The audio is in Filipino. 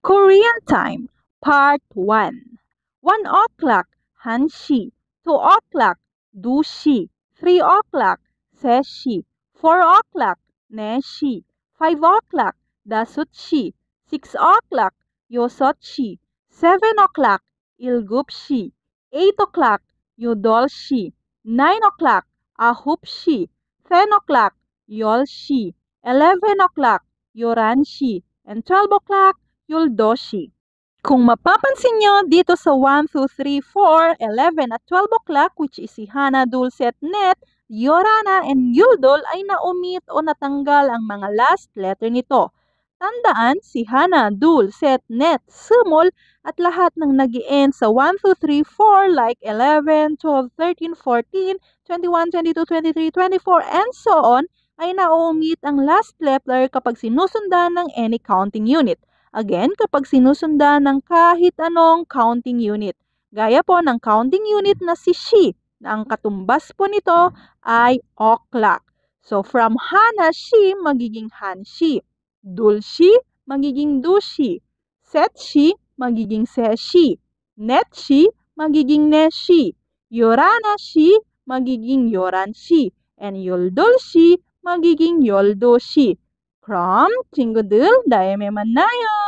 Korean time, part 1. 1 o'clock, hanshi. 2 o'clock, dushi. 3 o'clock, seshi. 4 o'clock, neshi. 5 o'clock, dasutshi. 6 o'clock, yosotshi. 7 o'clock, ilgupshi. 8 o'clock, yodolshi. 9 o'clock, ahupshi. 10 o'clock, yolshi. 11 o'clock, yoranshi. And 12 o'clock, Yuldoshi. Kung mapapansin nyo, dito sa 1, 2, 3, 4, 11 at 12 o'clock, which is si Hana, Dulce at Net, Yorana, and Yuldol ay na-omit o natanggal ang mga last letter nito. Tandaan, si Hana, Dulce at Net, Sumol, at lahat ng nag-i-end sa 1, 2, 3, 4 like 11, 12, 13, 14, 21, 22, 23, 24, and so on, ay na-omit ang last letter kapag sinusundan ng any counting unit. Again, kapag sinusundan ng kahit anong counting unit. Gaya po ng counting unit na si she, na ang katumbas po nito ay o'clock. So, from Hana, she, magiging hanshi. Dulshi, magiging dushi. Setshi, magiging seshi. Netshi, magiging neshi. Yoranashi, magiging yoranshi. And yoldolshi, magiging yoldoshi. 그럼 친구들, 다음에 만나요.